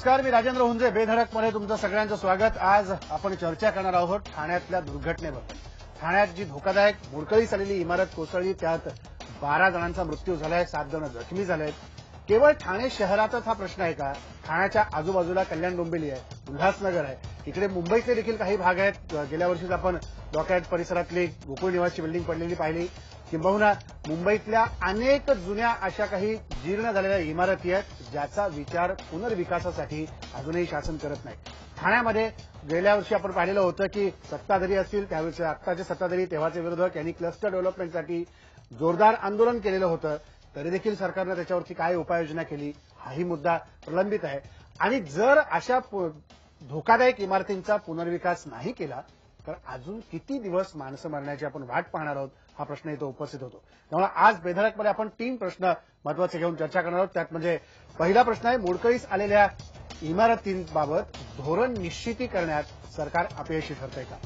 नमस्कार, मी राजेंद्र हुंजे. बेधडकमध्ये तुमचं सगळ्यांचं स्वागत. आज आपण चर्चा करणार आहोत ठाण्यातल्या दुर्घटनेबद्दल. ठाण्यात जी धोकादायक मोडकळीस आलेली इमारत कोसळली, त्यात 12 जणांचा मृत्यू झालाय, 7 जण जखमी झाले आहेत. केवळ ठाणे शहरातच हा प्रश्न आहे का? ठाण्याच्या आजूबाजूला कल्याण डोंबिवली आहे, उल्हासनगर आहे, इकडे मुंबईचे देखील काही भाग आहेत. गेल्या वर्षीच आपण डॉकयार्ड परिसरातली गोकुळ निवासची बिल्डिंग पडलेली पाहिली. किंबहुना मुंबईतल्या अनेक जुन्या अशा काही जीर्ण झालेल्या इमारती आहेत, ज्याचा विचार पुनर्विकासासाठी अजूनही शासन करत नाही. ठाण्यामध्ये गेल्या वर्षी आपण पाहिलेलं होतं की सत्ताधारी असतील, त्यावेळेस आत्ताचे सत्ताधारी, तेव्हाचे विरोधक यांनी क्लस्टर डेव्हलपमेंटसाठी जोरदार आंदोलन केलेलं होतं. तरी देखील सरकारनं त्याच्यावरती काय उपाययोजना केली, हाही मुद्दा प्रलंबित आहे. आणि जर अशा धोकादायक इमारतींचा पुनर्विकास नाही केला तर अजून किती दिवस माणसं मरण्याची आपण वाट पाहणार आहोत, हा प्रश्न इथं उपस्थित होतो. त्यामुळे आज बेधडकमध्ये आपण 3 प्रश्न महत्वाचे घेऊन चर्चा करणार आहोत. त्यात म्हणजे पहिला प्रश्न आहे, मोडकळीस आलेल्या इमारतींबाबत धोरण निश्चिती करण्यात सरकार अपयशी ठरतंय का?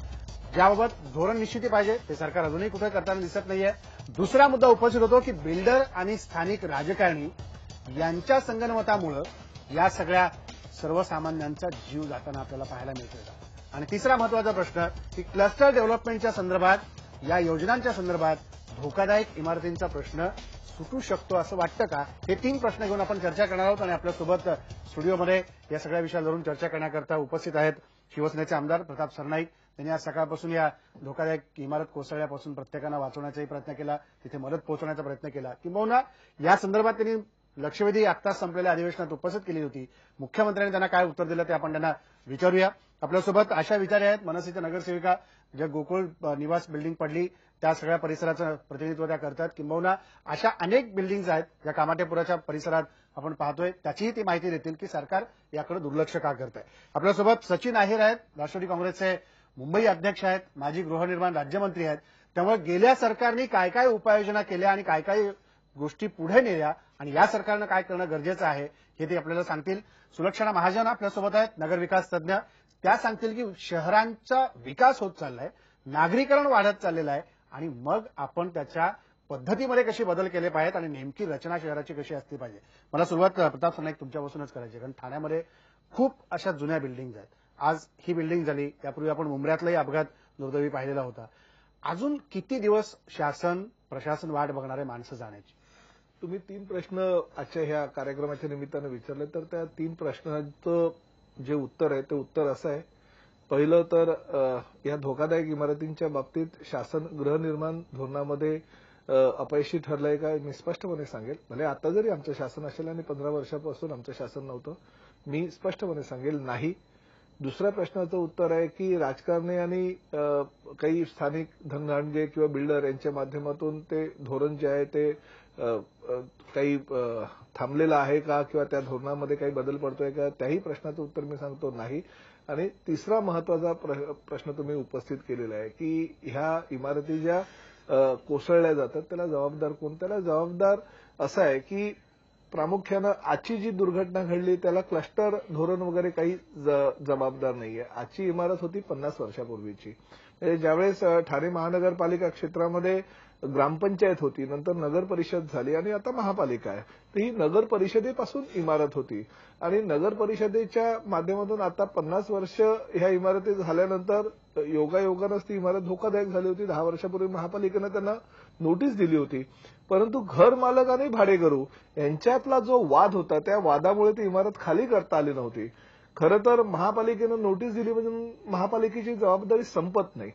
ज्याबाबत धोरण निश्चिती पाहिजे ते सरकार अजूनही कुठे करताना दिसत नाहीये. दुसरा मुद्दा उपस्थित होतो की बिल्डर आणि स्थानिक राजकारणी यांच्या संगनमतामुळे या सगळ्या सर्वसामान्यांचा जीव जाताना आपल्याला पाहायला मिळतोय का? आणि तिसरा महत्वाचा प्रश्न की क्लस्टर डेव्हलपमेंटच्या संदर्भात, या योजनांच्या संदर्भात धोकादायक इमारतींचा प्रश्न सुटू शकतो असं वाटतं का? हे 3 प्रश्न घेऊन आपण चर्चा करणार आहोत. आणि आपल्यासोबत स्टुडिओमध्ये या सगळ्या विषयावरून चर्चा करण्याकरता उपस्थित आहेत शिवसेनेचे आमदार प्रताप सरनाईक. त्यांनी आज सकाळपासून या धोकादायक इमारत कोसळल्यापासून प्रत्येकांना वाचवण्याचाही प्रयत्न केला, तिथे मदत पोहोचवण्याचा प्रयत्न केला. किंबहुना या संदर्भात त्यांनी लक्षवेधी आत्ताच संपलेल्या अधिवेशनात उपस्थित केली होती. मुख्यमंत्र्यांनी त्यांना काय उत्तर दिलं ते आपण त्यांना विचारूया. आपल्यासोबत आशा विचारे आहेत, मनसेच्या नगरसेविका, ज्या गोकुळ निवास बिल्डिंग पडली त्या सगळ्या परिसराचं प्रतिनिधित्व त्या करतात. किंबहुना अशा अनेक बिल्डिंग्ज आहेत ज्या कामाटेपुराच्या परिसरात आपण पाहतोय, त्याचीही ती माहिती देतील की सरकार याकडे दुर्लक्ष का करत आहे. आपल्यासोबत सचिन आहेर आहेत, राष्ट्रवादी काँग्रेसचे मुंबई अध्यक्ष आहेत, माजी गृहनिर्माण राज्यमंत्री आहेत. त्यामुळे गेल्या सरकारने काय काय उपाययोजना केल्या आणि काय काय गोष्टी पुढे नेल्या आणि या सरकारनं काय करणं गरजेचं आहे हे ते आपल्याला सांगतील. सुलक्षणा महाजन आपल्यासोबत आहेत, नगरविकास तज्ज्ञ. त्या सांगतील की शहरांचा विकास होत चाललाय, नागरीकरण वाढत चाललेलं आहे आणि मग आपण त्याच्या पद्धतीमध्ये कशी बदल केले पाहिजेत आणि नेमकी रचना शहराची कशी असली पाहिजे. मला सुरुवात प्रताप सरनाईक तुमच्यापासूनच करायची, कारण ठाण्यामध्ये खूप अशा जुन्या बिल्डिंग आहेत. आज ही बिल्डिंग झाली, त्यापूर्वी आपण मुंबऱ्यातलाही अपघात दुर्दैवी पाहिलेला होता. अजून किती दिवस शासन प्रशासन वाट बघणारे माणसं जाण्याची? तुम्ही 3 प्रश्न आजच्या ह्या कार्यक्रमाच्या निमित्तानं विचारले, तर त्या 3 प्रश्नांचं जे उत्तर आहे ते उत्तर असं आहे. पहिलं तर या धोकादायक इमारतींच्या बाबतीत शासन गृहनिर्माण धोरणामध्ये अपयशी ठरलंय का? मी स्पष्टपणे सांगेल. भले आता जरी आमचं शासन असेल आणि 15 वर्षापासून आमचं शासन नव्हतं, मी स्पष्टपणे सांगेल नाही. दुसऱ्या प्रश्नाचं उत्तर आहे की राजकारणी आणि काही स्थानिक धनगांडगे किंवा बिल्डर यांच्या माध्यमातून ते धोरण जे आहे ते काही थांबलेलं आहे का किंवा त्या धोरणामध्ये काही बदल पडतोय का? त्याही प्रश्नाचं उत्तर मी सांगतो नाही. आणि तिसरा महत्वाचा प्रश्न तुम्ही उपस्थित केलेला आहे की ह्या इमारती ज्या कोसळल्या जातात त्याला जबाबदार कोण? त्याला जबाबदार असं आहे की प्रामुख्यानं आजची जी दुर्घटना घडली त्याला क्लस्टर धोरण वगैरे काही जबाबदार नाहीये. आजची इमारत होती 50 वर्षापूर्वीची. ज्यावेळेस ठाणे महानगरपालिका क्षेत्रामध्ये ग्रामपंचायत होती, नंतर नगर परिषद झाली आणि आता महापालिका आहे. तर ही नगर परिषदेपासून इमारत होती आणि नगर परिषदेच्या माध्यमातून आता 50 वर्ष ह्या इमारती झाल्यानंतर योगायोगानंच ती इमारत धोकादायक झाली होती. 10 वर्षापूर्वी महापालिकेनं त्यांना नोटीस दिली होती. परंतु घर मालक आणि भाडेकरू यांच्यातला जो वाद होता त्या वादामुळे ती इमारत खाली करता आली नव्हती. खरं तर महापालिकेनं नोटीस दिली म्हणजे महापालिकेची जबाबदारी संपत नाही.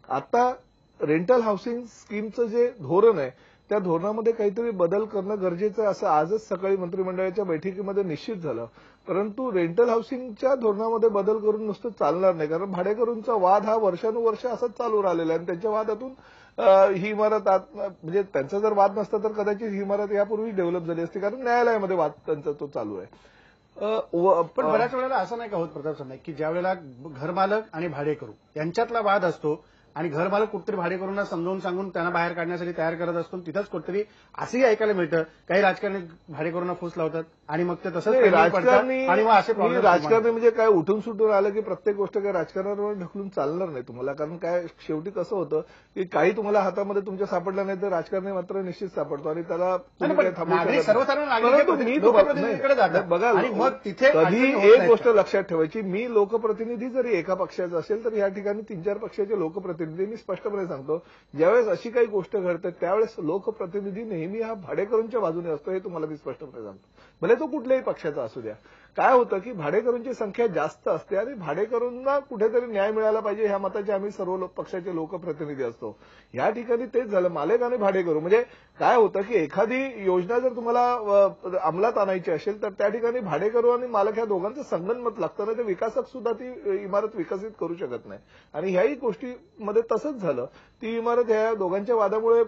आता रेंटल हाऊसिंग स्कीमचं जे धोरण आहे त्या धोरणामध्ये काहीतरी बदल करणं गरजेचं आहे, असं आजच सकाळी मंत्रिमंडळाच्या बैठकीमध्ये निश्चित झालं. परंतु रेंटल हाऊसिंगच्या धोरणामध्ये बदल करून नुसतं चालणार नाही, कारण भाडेकरूंचा वाद हा वर्षानुवर्ष असंच चालू राहिलेला आहे आणि त्यांच्या वादातून ही इमारत म्हणजे त्यांचा जर वाद नसता तर कदाचित ही इमारत यापूर्वी डेव्हलप झाली असती, कारण न्यायालयामध्ये वाद त्यांचा तो चालू आहे. पण बऱ्याच वेळेला असं नाही का होत प्रताप सरनाईक की ज्या वेळेला घरमालक आणि भाडेकरू यांच्यातला वाद असतो आणि घर मालक कुठतरी भाडेकरूंना समजावून सांगून त्यांना बाहेर काढण्यासाठी तयार करत असतो. तिथंच कुठतरी असंही ऐकायला मिळतं काही राजकारणी भाडेकरूंना फूस लावतात आणि मग ते तसंच राजकारणी आणि मग असे प्रॉब्लेम. राजकारणी म्हणजे काय उठून सुटून आलं की प्रत्येक गोष्ट काय राजकारणावर ढकलून चालणार नाही तुम्हाला. कारण काय शेवटी कसं होतं की काही तुम्हाला हातामध्ये तुमच्या सापडलं नाही तर राजकारणी मात्र निश्चित सापडतो आणि त्याला बघा मग तिथे कधी एक गोष्ट लक्षात ठेवायची, मी लोकप्रतिनिधी जरी एका पक्षाचा असेल तर या ठिकाणी 3-4 पक्षाचे लोकप्रतिनिधी मी स्पष्टपणे सांगतो, ज्यावेळेस अशी काही गोष्ट घडते त्यावेळेस लोकप्रतिनिधी नेहमी हा भाडेकरूंच्या बाजूने असतो, हे तुम्हाला मी स्पष्टपणे सांगतो. भले तो कुठल्याही पक्षाचा असू द्या. काय होतं की भाडेकरूंची संख्या जास्त असते आणि भाडेकरूंना कुठेतरी न्याय मिळाला पाहिजे ह्या मताचे आम्ही सर्व पक्षाचे लोकप्रतिनिधी असतो. या ठिकाणी तेच झालं, मालक आणि भाडेकरू. म्हणजे काय होतं की एखादी योजना जर तुम्हाला अंमलात आणायची असेल तर त्या ठिकाणी भाडेकरू आणि मालक ह्या दोघांचं संगनमत लागतं ना, ते विकासक सुद्धा ती इमारत विकसित करू शकत नाही. आणि ह्याही गोष्टीमध्ये तसंच झालं. ती इमारत ह्या दोघांच्या वादामुळे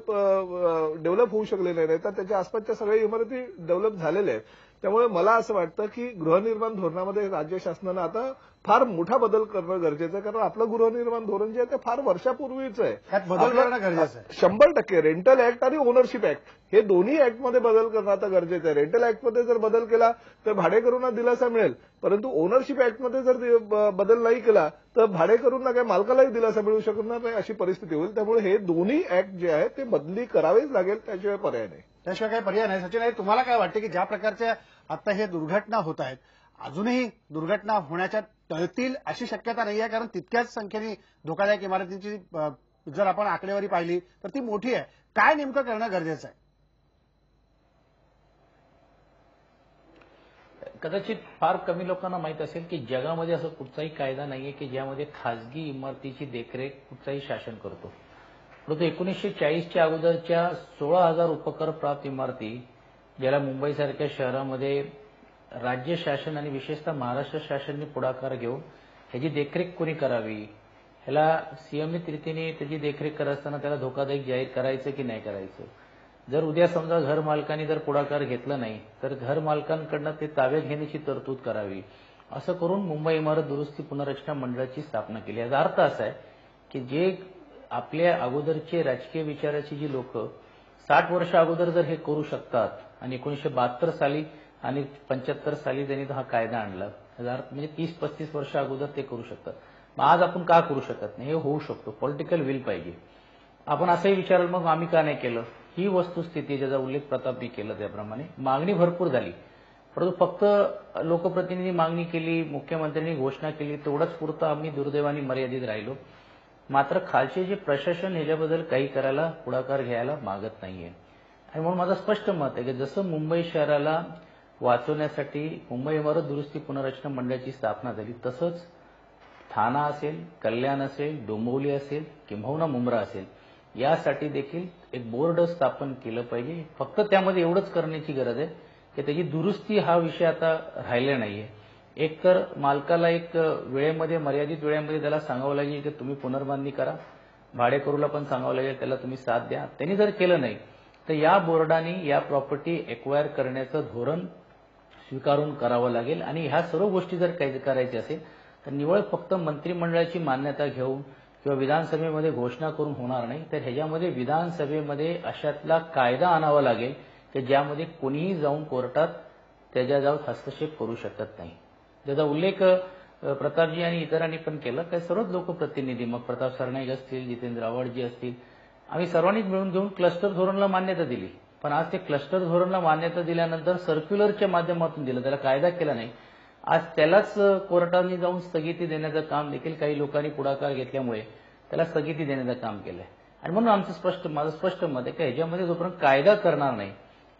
डेव्हलप होऊ शकलेली नाही, तर त्याच्या आसपासच्या सगळ्या इमारती डेव्हलप झालेल्या आहेत. त्यामुळे मला असं वाटतं की गृहनिर्माण धोरणामध्ये राज्य शासनानं आता फार मोठा बदल करणं गरजेचं आहे. कारण आपलं गृहनिर्माण धोरण जे आहे ते फार वर्षापूर्वीच आहे. त्यात बदल करणं गरजेचं आहे. 100% रेंटल ऍक्ट आणि ओनरशिप ऍक्ट हे दोन्ही ऍक्टमध्ये बदल करणं आता गरजेचं आहे. रेंटल ऍक्टमध्ये जर बदल केला तर भाडेकरूंना दिलासा मिळेल, परंतु ओनरशिप ऍक्टमध्ये जर बदल नाही केला तर भाडेकरूंना काय मालकालाही दिलासा मिळू शकणार नाही अशी परिस्थिती होईल. त्यामुळे हे दोन्ही ऍक्ट जे आहेत ते बदली करावेच लागेल, त्याशिवाय पर्याय नाही. त्याशिवाय काही पर्याय नाही. सचिन, तुम्हाला काय वाटतं की ज्या प्रकारच्या आता हे दुर्घटना होत आहेत, अजूनही दुर्घटना होण्याच्या टळतील अशी शक्यता नाही आहे? कारण तितक्याच संख्येने धोकादायक इमारतींची जर आपण आकडेवारी पाहिली तर ती मोठी आहे. काय नेमकं करणं गरजेचं आहे? कदाचित फार कमी लोकांना माहित असेल की जगामध्ये असं कुठचाही कायदा नाहीये की ज्यामध्ये खासगी इमारतीची देखरेख कुठचाही शासन करतो. परंतु 1940च्या अगोदरच्या 16,000 उपकर प्राप्त इमारती, ज्याला मुंबईसारख्या शहरामध्ये राज्य शासन आणि विशेषतः महाराष्ट्र शासनाने पुढाकार घेऊन ह्याची देखरेख कोणी करावी, ह्याला संयमित रीतीने त्याची देखरेख करत असताना त्याला धोकादायक जाहीर करायचं की नाही करायचं. जर उद्या समजा घर मालकांनी जर पुढाकार घेतला नाही तर घर मालकांकडनं ते ताब्यात घेण्याची तरतूद करावी. असं करून मुंबई इमारत दुरुस्ती पुनर्रचना मंडळाची स्थापना केली. याचा अर्थ असा आहे की जे आपल्या अगोदरचे राजकीय विचाराची जी लोक 60 वर्ष अगोदर जर हे करू शकतात आणि 1972 साली आणि 75 साली त्यांनी हा कायदा आणला, याचा अर्थ म्हणजे 30-35 वर्ष अगोदर ते करू शकतात. मग आज आपण का करू शकत नाही? हे होऊ शकतो. पॉलिटिकल विल पाहिजे. आपण असंही विचाराल मग आम्ही का नाही केलं, ही वस्तुस्थिती ज्याचा उल्लेख प्रतापनी केला त्याप्रमाणे मागणी भरपूर झाली, परंतु फक्त लोकप्रतिनिधी मागणी केली, मुख्यमंत्र्यांनी घोषणा केली, तेवढंच पुरतं आम्ही दुर्दैवाने मर्यादित राहिलो. मात्र खालचे जे प्रशासन ह्याच्याबद्दल काही करायला पुढाकार घ्यायला मागत नाहीये. आणि म्हणून माझं स्पष्ट मत आहे की जसं मुंबई शहराला वाचवण्यासाठी मुंबई इमारत दुरुस्ती पुनर्रचना मंडळाची स्थापना झाली, तसंच ठाणा असेल, कल्याण असेल, डोंबिवली असेल किंबहुना मुंब्रा असेल, यासाठी देखील एक बोर्ड स्थापन केलं पाहिजे. फक्त त्यामध्ये एवढंच करण्याची गरज आहे की त्याची दुरुस्ती हा विषय आता राहिला नाहीये. एक तर मालकाला एक वेळेमध्ये मर्यादित वेळेमध्ये त्याला सांगावं लागेल की तुम्ही पुनर्बांधणी करा, भाडेकरूला पण सांगावं लागेल त्याला तुम्ही साथ द्या. त्यांनी जर केलं नाही तर या बोर्डाने या प्रॉपर्टी एक्वायर करण्याचं धोरण स्वीकारून करावं लागेल. आणि ह्या सर्व गोष्टी जर काही करायची असेल तर निवळ फक्त मंत्रिमंडळाची मान्यता घेऊन किंवा विधानसभेमध्ये घोषणा करून होणार नाही, तर ह्याच्यामध्ये विधानसभेमध्ये अशातला कायदा आणावा लागेल की ज्यामध्ये कोणीही जाऊन कोर्टात त्याच्या जाऊन हस्तक्षेप करू शकत नाही. त्याचा उल्लेख प्रतापजी आणि इतरांनी पण केला. काही सर्वच लोकप्रतिनिधी, मग प्रताप सरनाईक असतील, जितेंद्र आव्हाडजी असतील, आम्ही सर्वांनीच मिळून घेऊन क्लस्टर धोरणला मान्यता दिली. पण आज ते क्लस्टर धोरणला मान्यता दिल्यानंतर सर्क्युलरच्या माध्यमातून दिलं, त्याला कायदा केला नाही. आज त्यालाच कोर्टाने जाऊन स्थगिती देण्याचं काम देखील काही लोकांनी पुढाकार घेतल्यामुळे त्याला स्थगिती देण्याचं काम केलंय. आणि म्हणून माझं स्पष्ट मत आहे की ह्याच्यामध्ये जोपर्यंत कायदा करणार नाही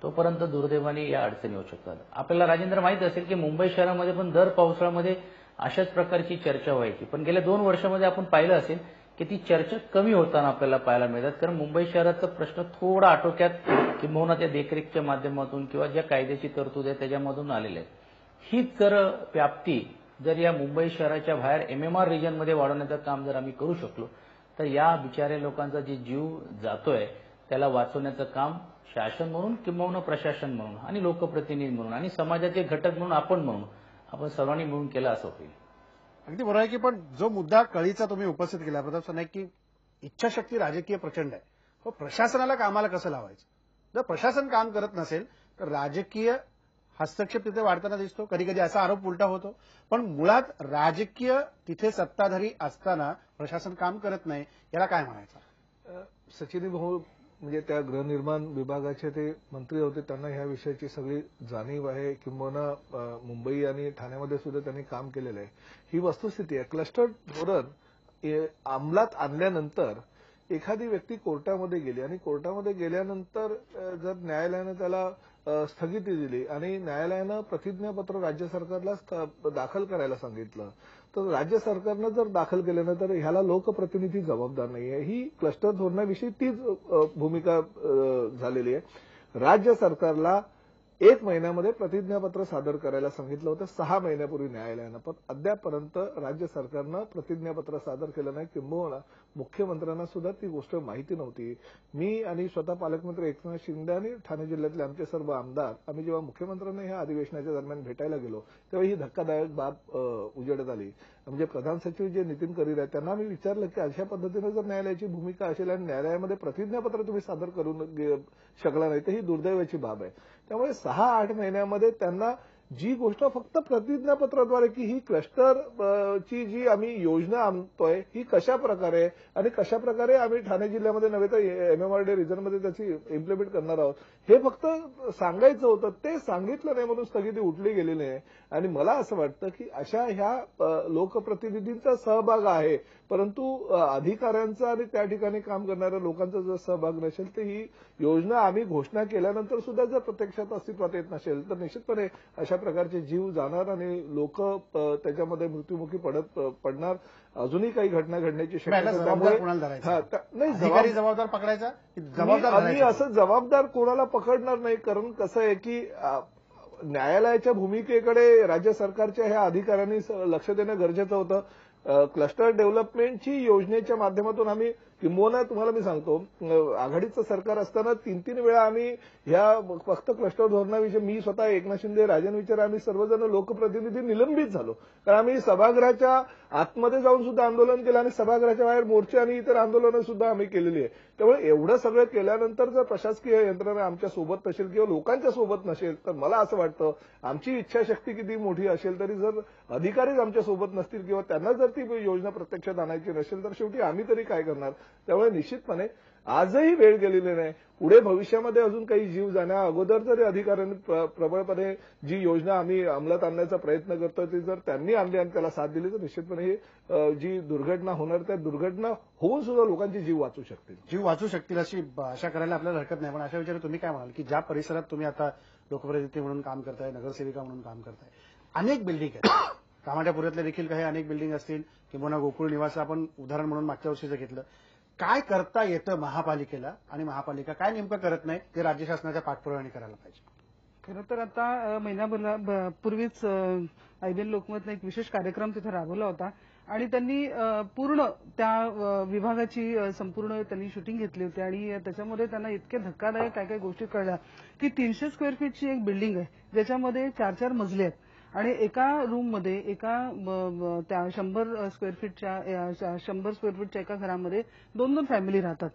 तोपर्यंत दुर्दैवाने या अडचणी होऊ शकतात. आपल्याला राजेंद्र माहित असेल की मुंबई शहरामध्ये पण दर पावसाळ्यामध्ये अशाच प्रकारची चर्चा व्हायची, पण गेल्या 2 वर्षामध्ये आपण पाहिलं असेल की ती चर्चा कमी होताना आपल्याला पाहायला मिळतात. कारण मुंबई शहराचा प्रश्न थोडा आटोक्यात किंबहुना त्या देखरेखच्या माध्यमातून किंवा ज्या कायद्याची तरतूद आहे त्याच्यामधून आलेली आहे. हीच जर व्याप्ती जर या मुंबई शहराच्या बाहेर MMR रिजनमध्ये वाढवण्याचं काम जर आम्ही करू शकलो तर या बिचाऱ्या लोकांचा जे जीव जातोय त्याला वाचवण्याचं काम शासन म्हणून किंबहुना प्रशासन म्हणून आणि लोकप्रतिनिधी म्हणून आणि समाजाचे घटक म्हणून आपण सर्वांनी मिळून केलं असं होईल. अगदी बरोबर आहे की पण जो मुद्दा कळीचा तुम्ही उपस्थित केला प्रताप सरनाईक की इच्छाशक्ती राजकीय प्रचंड आहे. हो, प्रशासनाला कामाला कसं लावायचं? जर प्रशासन काम करत नसेल तर राजकीय हस्तक्षेप तिथे वाढताना दिसतो. कधी कधी असा आरोप उलटा होतो. पण मुळात राजकीय तिथे सत्ताधारी असताना प्रशासन काम करत नाही, याला काय म्हणायचं? सचिनी भाऊ म्हणजे त्या गृहनिर्माण विभागाचे ते मंत्री होते, त्यांना ह्या विषयाची सगळी जाणीव आहे. किंबहुना मुंबई आणि ठाण्यामध्ये सुद्धा त्यांनी काम केलेलं आहे. ही वस्तुस्थिती आहे. क्लस्टर धोरण अंमलात आणल्यानंतर एखादी व्यक्ती कोर्टामध्ये गेली आणि कोर्टामध्ये गेल्यानंतर जर न्यायालयानं त्याला स्थगिती दिली आणि न्यायालयानं प्रतिज्ञापत्र राज्य सरकारला दाखल करायला सांगितलं, तर राज्य सरकारनं जर दाखल केलं नाही तर ह्याला लोकप्रतिनिधी जबाबदार नाहीये. ही क्लस्टर धोरणाविषयी तीच भूमिका झालेली आहे. राज्य सरकारला 1 महिन्यामध्ये प्रतिज्ञापत्र सादर करायला सांगितलं होतं 6 महिन्यापूर्वी न्यायालयानं, पण अद्यापपर्यंत राज्य सरकारनं प्रतिज्ञापत्र सादर केलं नाही. किंबहुना मुख्यमंत्र्यांना सुद्धा ती गोष्ट माहिती नव्हती. मी आणि स्वतः पालकमंत्री एकनाथ शिंदे आणि ठाणे जिल्ह्यातले आमचे सर्व आमदार आम्ही जेव्हा मुख्यमंत्र्यांना ह्या अधिवेशनाच्या दरम्यान भेटायला गेलो तेव्हा ही धक्कादायक बाब उजेडात आली. म्हणजे प्रधान सचिव जे नितीन करीर आहेत त्यांना आम्ही विचारलं की अशा पद्धतीनं जर न्यायालयाची भूमिका असेल आणि न्यायालयामध्ये प्रतिज्ञापत्र तुम्ही सादर करू शकला नाही तर ही दुर्दैवाची बाब आहे. त्यामुळे 6-8 महिन्यामध्ये त्यांना जी गोष्ट फक्त प्रतिज्ञापत्राद्वारे की ही क्लस्टर ची जी आम्ही योजना आणतोय ही कशा प्रकारे आणि कशा प्रकारे आम्ही ठाणे जिल्ह्यामध्ये नव्हे तर एमएमआरडी रिजनमध्ये त्याची इम्प्लिमेंट करणार आहोत हे फक्त सांगायचं होतं. ते सांगितलं नाही म्हणून स्थगिती उठली गेलेली आहे. आणि मला असं वाटतं की अशा ह्या लोकप्रतिनिधींचा सहभाग आहे, परंतु अधिकाऱ्यांचा आणि त्या ठिकाणी काम करणाऱ्या लोकांचा जर सहभाग नसेल तर ही योजना आम्ही घोषणा केल्यानंतर सुद्धा जर प्रत्यक्षात अस्तित्वात येत नसेल तर निश्चितपणे अशा प्रकारचे जीव जाणार आणि लोक त्याच्यामध्ये मृत्युमुखी पडणार. अजूनही काही घटना घडण्याची शक्यता. नाही, जबाबदार पकडायचा, आम्ही असं जबाबदार कोणाला पकडणार नाही. कारण कसं आहे की न्यायालयाच्या भूमिकेकडे राज्य सरकारच्या ह्या अधिकाऱ्यांनी लक्ष देणं गरजेचं होतं. क्लस्टर डेव्हलपमेंटची योजनेच्या माध्यमातून आम्ही किंबहुना तुम्हाला मी सांगतो आघाडीचं सरकार असताना 3-3 वेळा आम्ही ह्या फक्त क्लस्टर धोरणाविषयी मी स्वतः एकनाथ शिंदे, राजन विचार आम्ही सर्वजण लोकप्रतिनिधी निलंबित झालो. कारण आम्ही सभागृहाच्या आतमध्ये जाऊन सुद्धा आंदोलन केलं आणि सभागृहाच्या बाहेर मोर्चे आणि इतर आंदोलनं सुद्धा आम्ही केलेली आहे. त्यामुळे एवढं सगळं केल्यानंतर जर प्रशासकीय यंत्रणा आमच्या सोबत नसेल किंवा लोकांच्या सोबत नसेल तर मला असं वाटतं आमची इच्छाशक्ती किती मोठी असेल तरी जर अधिकारीच आमच्या सोबत नसतील किंवा त्यांना जर ती योजना प्रत्यक्षात आणायची नसेल तर शेवटी आम्ही तरी काय करणार. त्यामुळे निश्चितपणे आजही वेळ गेलेली नाही. पुढे भविष्यामध्ये अजून काही जीव जाण्या अगोदर जरी अधिकाऱ्यांनी प्रबळपणे जी योजना आम्ही अंमलात आणण्याचा प्रयत्न करतोय ती जर त्यांनी आणली आणि त्याला साथ दिली तर निश्चितपणे ही जी दुर्घटना होणार त्या दुर्घटना होऊन सुद्धा लोकांचे जीव वाचू शकतील अशी आशा करायला आपल्याला हरकत नाही. पण अशा विचार तुम्ही काय म्हणाल की ज्या परिसरात तुम्ही आता लोकप्रतिनिधी म्हणून काम करताय, नगरसेविका म्हणून काम करताय, अनेक बिल्डिंग आहेत, कामाच्या पुऱ्यातल्या देखील काही अनेक बिल्डिंग असतील किंवा गोकुळ निवास आपण उदाहरण म्हणून मागच्या वर्षीचं घेतलं. काय करता येतं महापालिकेला आणि महापालिका काय नेमकं करत नाही ते राज्य शासनाच्या पाठपुराव्याने करायला पाहिजे? खरं तर आता महिनाभरापूर्वीच आयबीएन लोकमतने एक विशेष कार्यक्रम तिथे राबवला होता आणि त्यांनी पूर्ण त्या विभागाची संपूर्ण त्यांनी शूटिंग घेतली होती आणि त्याच्यामध्ये त्यांना इतके धक्कादायक काय काय गोष्टी कळल्या की 300 स्क्वेअर फीटची एक बिल्डिंग आहे ज्याच्यामध्ये 4-4 मजले आहेत आणि एका रूममध्ये एका त्या 100 स्क्वेअर फीटच्या एका घरामध्ये 2-2 फॅमिली राहतात.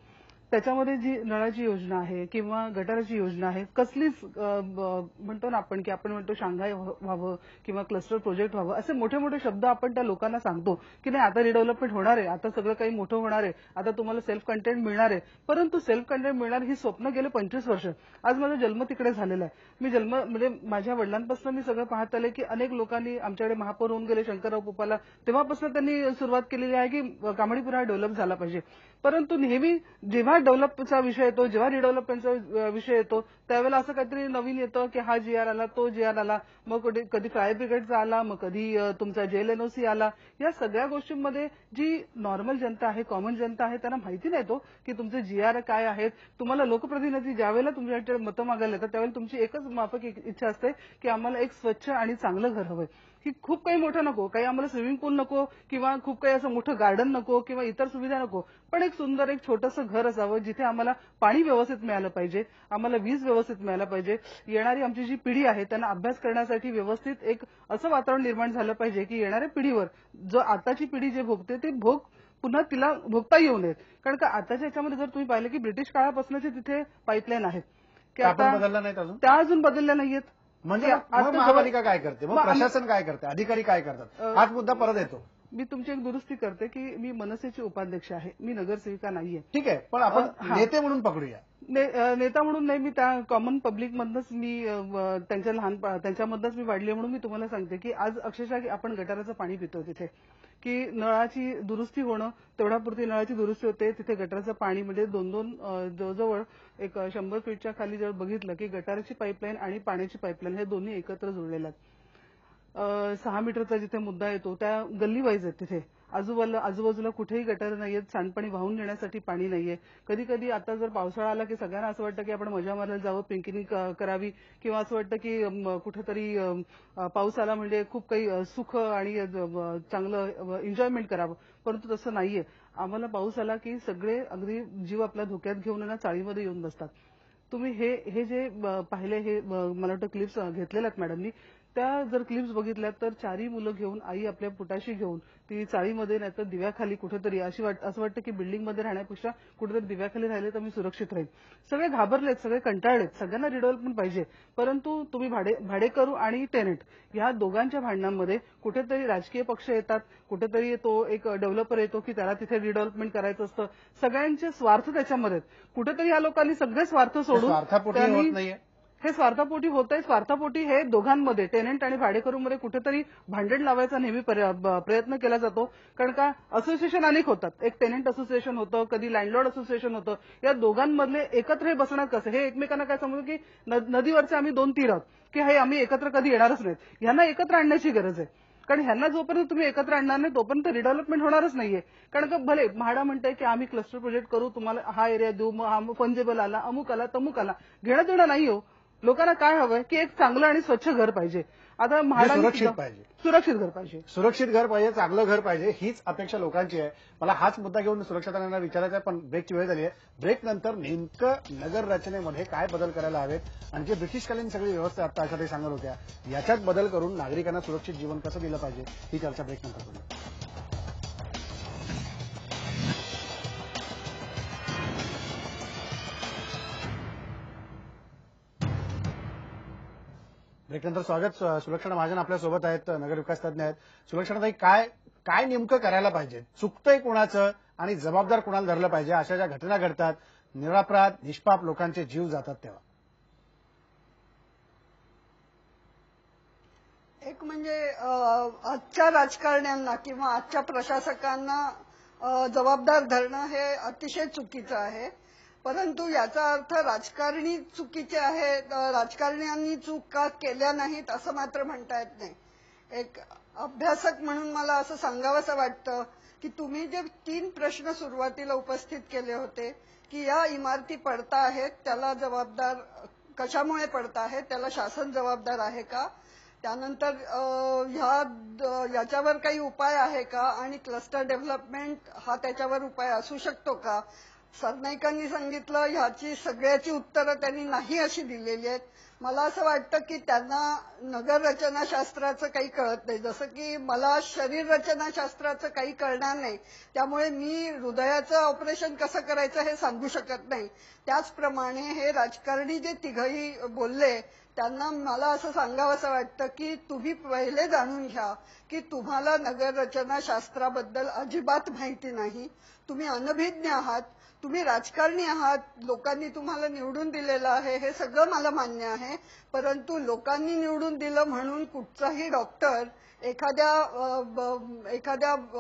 त्याच्यामध्ये जी नळाची योजना आहे किंवा गटाराची योजना आहे कसलीच म्हणतो ना आपण की आपण म्हणतो शांघाय व्हावं किंवा क्लस्टर प्रोजेक्ट व्हावं असे मोठे मोठे शब्द आपण त्या लोकांना सांगतो की नाही आता रिडेव्हलपमेंट होणार आहे, आता सगळं काही मोठं होणार आहे, आता तुम्हाला सेल्फ कंटेंट मिळणार आहे. परंतु सेल्फ कंटेंट मिळणार ही स्वप्न गेले 25 वर्ष. आज माझा जन्म तिकडे झालेला आहे. मी म्हणजे माझ्या वडिलांपासून मी सगळं पाहत आले की अनेक लोकांनी आमच्याकडे महापौर होऊन गेले शंकरराव पोपाला, तेव्हापासून त्यांनी सुरुवात केलेली आहे की कामडीपुरा डेव्हलप झाला पाहिजे. परंतु नेहमी जेव्हा डेव्हलपचा विषय येतो, जेव्हा रिडेव्हलपमेंटचा विषय येतो त्यावेळेला असं काहीतरी नवीन येतं की हा जीआर आला, तो जीआर आला, मग कधी फायर ब्रिगेडचा आला, मग कधी तुमचा जेल एनओसी आला. या सगळ्या गोष्टींमध्ये जी नॉर्मल जनता आहे, कॉमन जनता आहे त्यांना माहिती नाही तो की तुमचे जीआर काय आहेत. तुम्हाला लोकप्रतिनिधी ज्यावेळेला तुमच्याकडे मतं मागायला येतात त्यावेळेला तुमची एकच माफक इच्छा असते की आम्हाला एक स्वच्छ आणि चांगलं घर हवंय. की खूप काही मोठं नको, काही आम्हाला स्विमिंग पूल नको किंवा खूप काही असं मोठं गार्डन नको किंवा इतर सुविधा नको, पण एक सुंदर एक छोटंसं घर असावं जिथे आम्हाला पाणी व्यवस्थित मिळालं पाहिजे, आम्हाला वीज व्यवस्थित मिळायला पाहिजे. येणारी आमची जी पिढी आहे त्यांना अभ्यास करण्यासाठी व्यवस्थित एक असं वातावरण निर्माण झालं पाहिजे की येणाऱ्या पिढीवर जो आताची पिढी जे भोगते ते भोग पुन्हा तिला भोगता येऊ नयेत. कारण का आताच्या याच्यामध्ये जर तुम्ही पाहिलं की ब्रिटिश काळापासूनचे तिथे पाईपलाईन आहेत की आपण बदलला नाहीत अजून, त्या अजून बदलल्या नाहीयेत. म्हणजे मग महापालिका काय करते, मग प्रशासन काय करते, अधिकारी काय करतात, हाच मुद्दा परत येतो. मी तुमची एक दुरुस्ती करते की मी मनसेची उपाध्यक्ष आहे, मी नगरसेविका नाहीये. ठीक आहे, पण आपण नेते म्हणून पकडूया. नेता म्हणून नाही, मी त्या कॉमन पब्लिक मधनच मी त्यांच्यामधनच मी वाढली म्हणून मी तुम्हाला सांगते की आज अक्षरशः आपण गटाराचं पाणी पितो तिथे, की नळाची दुरुस्ती होणं तेवढ्यापुरती नळाची दुरुस्ती होते. तिथे गटाराचं पाणी म्हणजे दोन जवळजवळ एक 100 फीटच्या खाली जर बघितलं की गटाराची पाईपलाईन आणि पाण्याची पाईपलाईन हे दोन्ही एकत्र जुळलेले आहेत. 6 मीटरचा जिथे मुद्दा येतो त्या गल्ली वाईज आहेत. तिथे आजूबाजूला कुठेही गटार नाहीयेत, सांडपाणी वाहून नेण्यासाठी पाणी नाहीये. कधी कधी आता जर पावसाळा आला की सगळ्यांना असं वाटतं की आपण मजा मारायला जावं, पिकनिक करावी, किंवा असं वाटतं की कुठेतरी पाऊस आला म्हणजे खूप काही सुख आणि चांगलं एन्जॉयमेंट करावं. परंतु तसं नाहीये. आम्हाला पाऊस आला की सगळे अगदी जीव आपल्या धोक्यात घेऊन ना चाळीमध्ये येऊन बसतात. तुम्ही हे जे पाहिले, हे मला वाटतं क्लिप्स घेतलेल्या आहेत मॅडमनी, त्या जर क्लिप्स बघितल्या तर 4ही मुलं घेऊन, आई आपल्या पोटाशी घेऊन ती चाळीमध्ये नाही तर दिव्याखाली कुठेतरी, असं वाटतं की बिल्डिंगमध्ये राहण्यापेक्षा कुठेतरी दिव्याखाली राहिले तर मी सुरक्षित राहील. सगळे घाबरलेत, सगळे कंटाळलेत, सगळ्यांना रिडेव्हलपमेंट पाहिजे. परंतु तुम्ही भाडेकरू आणि टेनंट या दोघांच्या भांडणांमध्ये कुठेतरी राजकीय पक्ष येतात, कुठेतरी तो एक डेव्हलपर येतो की त्याला तिथे रिडेव्हलपमेंट करायचं असतं. सगळ्यांचे स्वार्थ त्याच्यामध्ये. कुठेतरी या लोकांनी सगळे स्वार्थ सोडून त्यांनी हे स्वार्थापोटी होत आहे. स्वार्थापोटी हे दोघांमध्ये, टेनंट आणि भाडेकरूमध्ये कुठेतरी भांडण लावायचा नेहमी प्रयत्न केला जातो. कारण का असोसिएशन अनेक होतात. एक टेनंट असोसिएशन होतं, कधी लँडलॉर्ड असोसिएशन होतं. या दोघांमधले एकत्र हे बसणार कसं, हे एकमेकांना काय समजू की नदीवरचे आम्ही 2 तीर आहोत की हे आम्ही एकत्र कधी येणारच नाहीत. ह्यांना एकत्र आणण्याची गरज आहे. कारण ह्यांना जोपर्यंत तुम्ही एकत्र आणणार नाही तोपर्यंत रिडेव्हलपमेंट होणारच नाहीये. कारण का भले म्हाडा म्हणताय की आम्ही क्लस्टर प्रोजेक्ट करू, तुम्हाला हा एरिया देऊ, मग फंजेबल आला, अमुक आला, तमुक आला, घेणं देणं नाही हो. लोकांना काय हवंय की एक चांगलं आणि स्वच्छ घर पाहिजे. आता सुरक्षित पाहिजे, सुरक्षित घर पाहिजे, सुरक्षित घर पाहिजे, चांगलं घर पाहिजे, हीच अपेक्षा लोकांची आहे. मला हाच मुद्दा घेऊन सुरक्षितांना विचारायचा आहे, पण ब्रेकची वेळ झाली आहे. ब्रेक नंतर नेमकं नगर रचनेमध्ये काय बदल करायला हवेत आणि जे ब्रिटिशकालीन सगळी व्यवस्था आता अशा ते सांगत होत्या, याच्यात बदल करून नागरिकांना सुरक्षित जीवन कसं दिलं पाहिजे, ही चर्चा ब्रेक नंतर करूया. ब्रेकनंतर स्वागत. सुलक्षणा महाजन आपल्यासोबत आहेत, नगरविकास तज्ञ आहेत. सुलक्षणाताई, काय नेमकं करायला पाहिजे, चुकतंय कोणाचं आणि जबाबदार कोणाला धरलं पाहिजे अशा ज्या घटना घडतात, निरपराध निष्पाप लोकांचे जीव जातात तेव्हा? एक म्हणजे आजच्या राजकारण्यांना किंवा आजच्या प्रशासकांना जबाबदार धरणं हे अतिशय चुकीचं आहे. परंतु याचा अर्थ राजकारणी चुकीचे आहेत, राजकारण्यांनी चूक का केल्या नाहीत असं मात्र म्हणता येत नाही. एक अभ्यासक म्हणून मला असं सांगावंसं वाटतं की तुम्ही जे 3 प्रश्न सुरुवातीला उपस्थित केले होते की या इमारती पडता आहेत त्याला जबाबदार कशामुळे पडता आहेत, त्याला शासन जबाबदार आहे का, त्यानंतर याच्यावर काही उपाय आहे का, आणि क्लस्टर डेव्हलपमेंट हा त्याच्यावर उपाय असू शकतो का. सरनाईकांनी सांगितलं ह्याची सगळ्याची उत्तरं त्यांनी नाही अशी दिलेली आहेत. मला असं वाटतं की त्यांना नगर रचनाशास्त्राचं काही कळत नाही, जसं की मला शरीर रचनाशास्त्राचं काही कळणार नाही, त्यामुळे मी हृदयाचं ऑपरेशन कसं करायचं हे सांगू शकत नाही. त्याचप्रमाणे हे राजकारणी जे तिघही बोलले त्यांना मला असं सांगावंसं वाटतं की तुम्ही पहिले जाणून घ्या की तुम्हाला नगर रचनाशास्त्राबद्दल अजिबात माहिती नाही. तुम्ही अनभिज्ञ आहात, तुम्ही राजकारणी आहात, लोकांनी तुम्हाला निवडून दिलेलं आहे, हे सगळं मला मान्य आहे. परंतु लोकांनी निवडून दिलं म्हणून कुठचाही डॉक्टर एखाद्या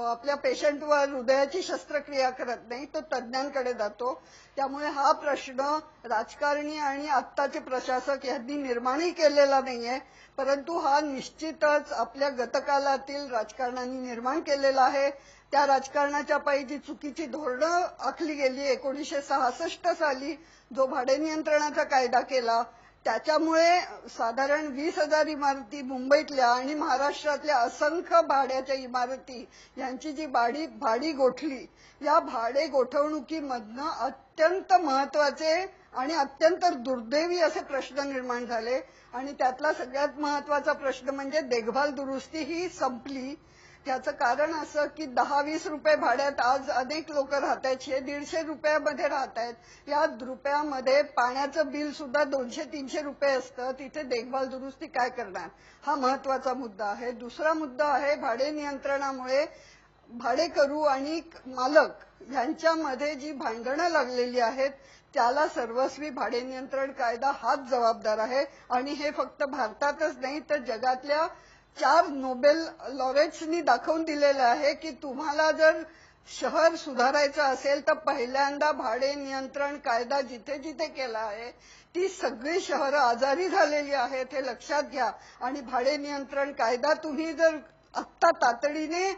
आपल्या पेशंटवर हृदयाची शस्त्रक्रिया करत नाही, तो तज्ज्ञांकडे जातो. त्यामुळे हा प्रश्न राजकारणी आणि आत्ताचे प्रशासक यांनी निर्माणही केलेला नाहीये, परंतु हा निश्चितच आपल्या गतकालातील राजकारण्यांनी निर्माण केलेला आहे. त्या राजकारणाच्या पायी जी चुकीची धोरणं आखली गेली 1966 साली जो भाडे नियंत्रणाचा कायदा केला, त्याच्यामुळे साधारण 20,000 इमारती मुंबईतल्या आणि महाराष्ट्रातल्या असंख्य भाड्याच्या इमारती यांची जी भाडी गोठली, या भाडे गोठवणुकीमधनं अत्यंत महत्वाचे आणि अत्यंत दुर्दैवी असे प्रश्न निर्माण झाले. आणि त्यातला सगळ्यात महत्वाचा प्रश्न म्हणजे देखभाल दुरुस्ती ही संपली. त्याचं कारण असं की 10-20 रुपये भाड्यात आज अनेक लोक राहत आहेत, 150 रुपयामध्ये राहत आहेत. या रुपयामध्ये पाण्याचं बिल सुद्धा 200-300 रुपये असतं. तिथे देखभाल दुरुस्ती काय करणार, हा महत्वाचा मुद्दा आहे. दुसरा मुद्दा आहे भाडे नियंत्रणामुळे भाडेकरू आणि मालक यांच्यामध्ये जी भांडणं लागलेली आहेत त्याला सर्वस्वी भाडे नियंत्रण कायदा हाच जबाबदार आहे. आणि हे फक्त भारतातच नाही तर जगातल्या 4 नोबेल लॉरेट्सनी दाखवून दिलेलं आहे की तुम्हाला जर शहर सुधारायचं असेल तर पहिल्यांदा भाडे नियंत्रण कायदा जिथे जिथे केला आहे ती सगळी शहरं आजारी झालेली आहेत हे लक्षात घ्या. आणि भाडे नियंत्रण कायदा तुम्ही जर आत्ता तातडीने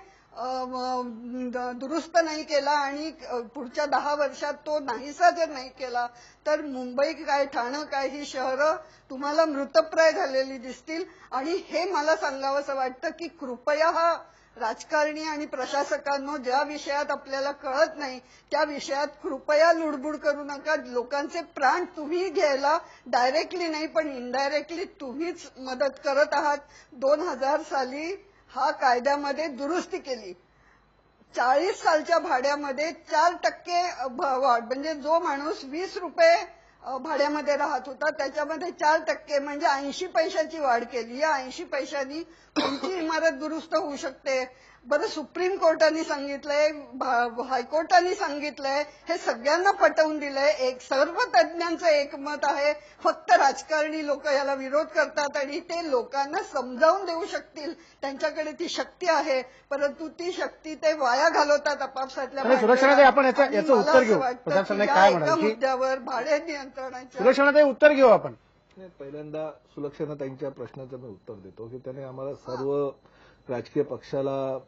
दुरुस्त नाही केला आणि पुढच्या 10 वर्षात तो नाहीसा जर नाही केला तर मुंबई काय ठाणं काय ही शहरं तुम्हाला मृतप्राय झालेली दिसतील. आणि हे मला सांगावंसं वाटतं की कृपया हा राजकारणी आणि प्रशासकांनो ज्या विषयात आपल्याला कळत नाही त्या विषयात कृपया लुडबुड करू नका. लोकांचे प्राण तुम्ही घ्यायला डायरेक्टली नाही पण इनडायरेक्टली तुम्हीच मदत करत आहात. 2000 साली हा कायद्यामध्ये दुरुस्ती केली. 40 सालच्या भाड्यामध्ये 4% वाढ, म्हणजे जो माणूस 20 रुपये भाड्यामध्ये राहत होता त्याच्यामध्ये 4% म्हणजे 80 पैशाची वाढ केली. या 80 पैशांनी कोणती इमारत दुरुस्त होऊ शकते. बरं, सुप्रीम कोर्टाने सांगितलंय, हायकोर्टाने सांगितलंय, हे सगळ्यांना पटवून दिलंय. सर्व तज्ज्ञांचं एकमत आहे. फक्त राजकारणी लोक याला विरोध करतात आणि ते लोकांना समजावून देऊ शकतील, त्यांच्याकडे ती शक्ती आहे, परंतु ती शक्ती ते वाया घालवतात आपापसातल्या. सुलक्षणाताई, आपण याचं उत्तर घेऊ. प्रताप काय म्हणाल मुद्द्यावर भाडे नियंत्रणाच्या सुलक्षणाताई उत्तर घेऊ आपण. पहिल्यांदा सुलक्षणाताईंच्या प्रश्नाचं मी उत्तर देतो की त्याने आम्हाला सर्व राजकीय पक्षाला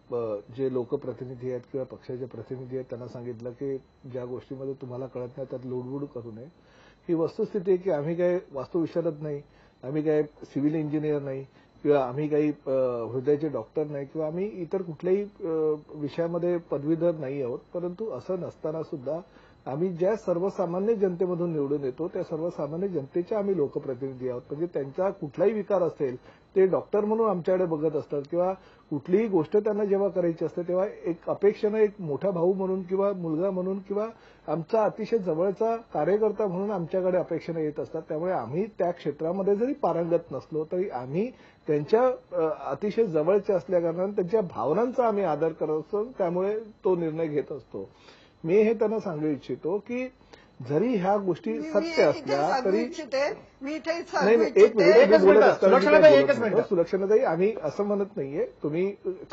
जे लोकप्रतिनिधी आहेत किंवा पक्षाचे प्रतिनिधी आहेत त्यांना सांगितलं की ज्या गोष्टीमध्ये तुम्हाला कळत नाही त्यात लुडबुड करू नये. ही वस्तुस्थिती आहे की आम्ही काही वास्तुविशारद नाही, आम्ही काही सिव्हिल इंजिनियर नाही किंवा आम्ही काही हृदयाचे डॉक्टर नाही किंवा आम्ही इतर कुठल्याही विषयामध्ये पदवीधर नाही आहोत. परंतु असं नसताना सुद्धा आम्ही ज्या सर्वसामान्य जनतेमधून निवडून येतो त्या सर्वसामान्य जनतेचे आम्ही लोकप्रतिनिधी आहोत. म्हणजे त्यांचा कुठलाही विकार असेल ते डॉक्टर म्हणून आमच्याकडे बघत असतात किंवा कुठलीही गोष्ट त्यांना जेव्हा करायची असते तेव्हा एक अपेक्षेनं एक मोठा भाऊ म्हणून किंवा मुलगा म्हणून किंवा आमचा अतिशय जवळचा कार्यकर्ता म्हणून आमच्याकडे अपेक्षेनं येत असतात. त्यामुळे आम्ही त्या क्षेत्रामध्ये जरी पारंगत नसलो तरी आम्ही त्यांच्या अतिशय जवळचे असल्याकारणाने त्यांच्या भावनांचा आम्ही आदर करत असतो. त्यामुळे तो निर्णय घेत असतो. मी हे त्यांना सांगू इच्छितो की जरी ह्या गोष्टी सत्य असल्या तरी सुलक्षणाताई आम्ही असं म्हणत नाहीये. तुम्ही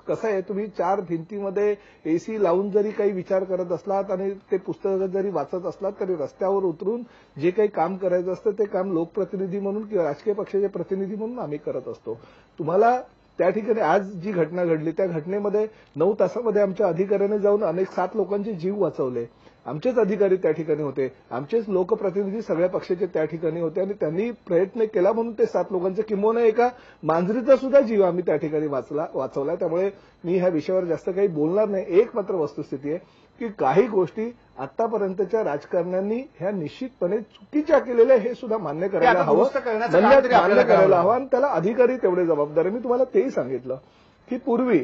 कसं आहे, तुम्ही 4 भिंतीमध्ये एसी लावून जरी काही विचार करत असलात आणि ते पुस्तक जरी वाचत असलात तरी रस्त्यावर उतरून जे काही काम करायचं असतं ते काम लोकप्रतिनिधी म्हणून किंवा राजकीय पक्षाचे प्रतिनिधी म्हणून आम्ही करत असतो. तुम्हाला त्या ठिकाणी आज जी घटना घडली त्या घटनेमध्ये 9 तासामध्ये आमच्या अधिकाऱ्याने जाऊन अनेक 7 लोकांचे जीव वाचवले. आमचेच अधिकारी त्या ठिकाणी होते, आमचेच लोकप्रतिनिधी सगळ्या पक्षाचे त्या ठिकाणी होते आणि त्यांनी प्रयत्न केला म्हणून ते 7 लोकांचे किंबहुना एका मांजरीचा सुद्धा जीव आम्ही त्या ठिकाणी वाचवला. त्यामुळे मी ह्या विषयावर जास्त काही बोलणार नाही. एक मात्र वस्तुस्थिती आहे की काही गोष्टी आतापर्यंतच्या राजकारण्यांनी ह्या निश्चितपणे चुकीच्या केलेल्या हे सुद्धा मान्य करायला हवं आणि त्याला अधिकारी तेवढे जबाबदार आहे. मी तुम्हाला तेही सांगितलं की पूर्वी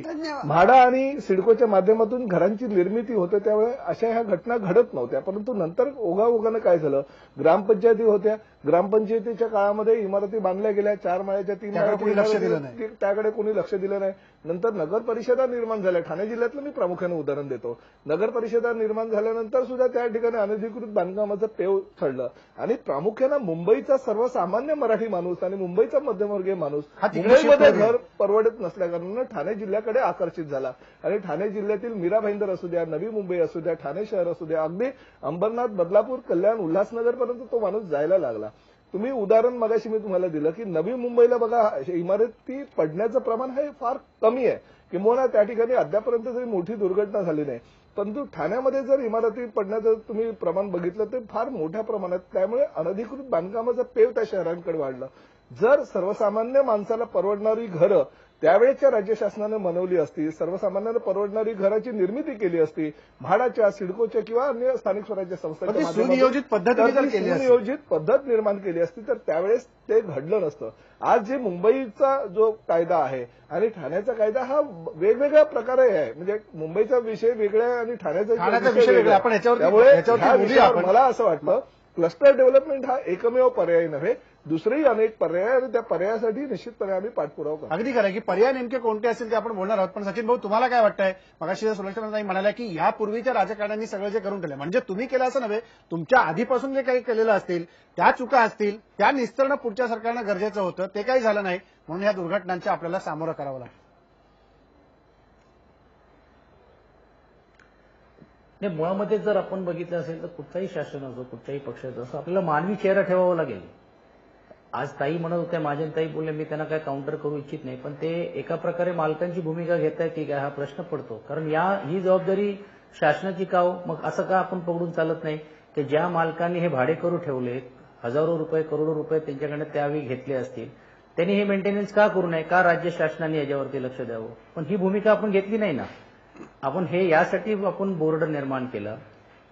म्हाडा आणि सिडकोच्या माध्यमातून घरांची निर्मिती होते त्यावेळी अशा ह्या घटना घडत नव्हत्या. परंतु नंतर ओघाओघानं काय झालं, ग्रामपंचायती होत्या, ग्रामपंचायतीच्या काळामध्ये इमारती बांधल्या गेल्या, 4 माळ्याच्या 3 माळ्याच्या, त्याकडे कोणी लक्ष दिलं नाही. नंतर नगर परिषदा निर्माण झाल्या. ठाणे जिल्ह्यातलं मी प्रामुख्याने उदाहरण देतो. नगर परिषदा निर्माण झाल्यानंतर सुद्धा त्या ठिकाणी अनधिकृत बांधकामाचं पेव चढलं आणि प्रामुख्यानं मुंबईचा सर्वसामान्य मराठी माणूस आणि मुंबईचा मध्यमवर्गीय माणूस मुंबईमध्ये घर परवडत नसल्याकारणानं ठाणे जिल्ह्याकडे आकर्षित झाला आणि ठाणे जिल्ह्यातील मीरा भाईंदर असू द्या, नवी मुंबई असू द्या, ठाणे शहर असू द्या, अगदी अंबरनाथ, बदलापूर, कल्याण, उल्हासनगरपर्यंत तो माणूस जायला लागला. तुम्ही उदाहरण मगाशी मी तुम्हाला दिलं की नवी मुंबईला बघा इमारती पडण्याचं प्रमाण हे फार कमी आहे किंबहुना त्या ठिकाणी अद्यापर्यंत जरी मोठी दुर्घटना झाली नाही. परंतु ठाण्यामध्ये जर इमारती पडण्याचं तुम्ही प्रमाण बघितलं तर फार मोठ्या प्रमाणात. त्यामुळे अनधिकृत बांधकामाचा पेव त्या शहरांकडे वाढला. जर सर्वसामान्य माणसाला परवडणारी घरं त्यावेळेच्या राज्य शासनानं बनवली असती, सर्वसामान्यांना परवडणारी घराची निर्मिती केली असती, म्हाडाच्या, सिडकोच्या किंवा अन्य स्थानिक स्वराज्य संस्थांच्या पण ती माध्यमातून सुनियोजित पद्धतीने जर केली असती. सुनियोजित पद्धत निर्माण केली असती तर त्यावेळेस ते घडलं नसतं. आज जे मुंबईचा जो कायदा आहे आणि ठाण्याचा कायदा हा वेगवेगळ्या प्रकारे आहे. म्हणजे मुंबईचा विषय वेगळा आहे आणि ठाण्याचा विषय वेगळा. आपण त्यामुळे याच्यावरती ह्या बोलूया विषयावर आपण. मला असं वाटतं क्लस्टर डेव्हलपमेंट हा एकमेव पर्याय नव्हे, दुसरेही अनेक पर्याय आणि त्या पर्यायासाठी निश्चितपणे आम्ही पाठपुरावा करतो. अगदी खरं आहे की पर्याय नेमके कोणते असतील ते आपण बोलणार आहोत. पण सचिन भाऊ, तुम्हाला काय वाटतंय? मगाशी सुलक्षणाताई म्हणाल्या की यापूर्वीच्या राजकारण्यांनी सगळं जे करून ठेवलं, म्हणजे तुम्ही केलं असं नव्हे, तुमच्या आधीपासून जे काही केलेलं असतील, त्या चुका असतील, त्या निस्तरणं पुढच्या सरकारनं गरजेचं होतं, ते काही झालं नाही. म्हणून या दुर्घटनांच्या आपल्याला सामोरं करावं लागतं. नाही, मुळामध्ये जर आपण बघितलं असेल तर कुठचाही शासन असो, कुठच्याही पक्षाचं असो, आपल्याला मानवी चेहरा ठेवावा लागेल. आज ताई म्हणत होत्या, माझ्या ताई बोलले, मी त्यांना काय काउंटर करू इच्छित नाही, पण ते एका प्रकारे मालकांची भूमिका घेत आहेत की काय हा प्रश्न पडतो. कारण ही जबाबदारी शासनाची का हो? मग असं का आपण पकडून चालत नाही की ज्या मालकांनी हे भाडे करू ठेवले, हजारो रुपये, करोडो रुपये त्यांच्याकडे त्यावेळी घेतले असतील, त्यांनी हे मेंटेनन्स का करू नये? का राज्य शासनाने याच्यावरती लक्ष द्यावं? पण ही भूमिका आपण घेतली नाही ना. आपण हे यासाठी आपण बोर्ड निर्माण केलं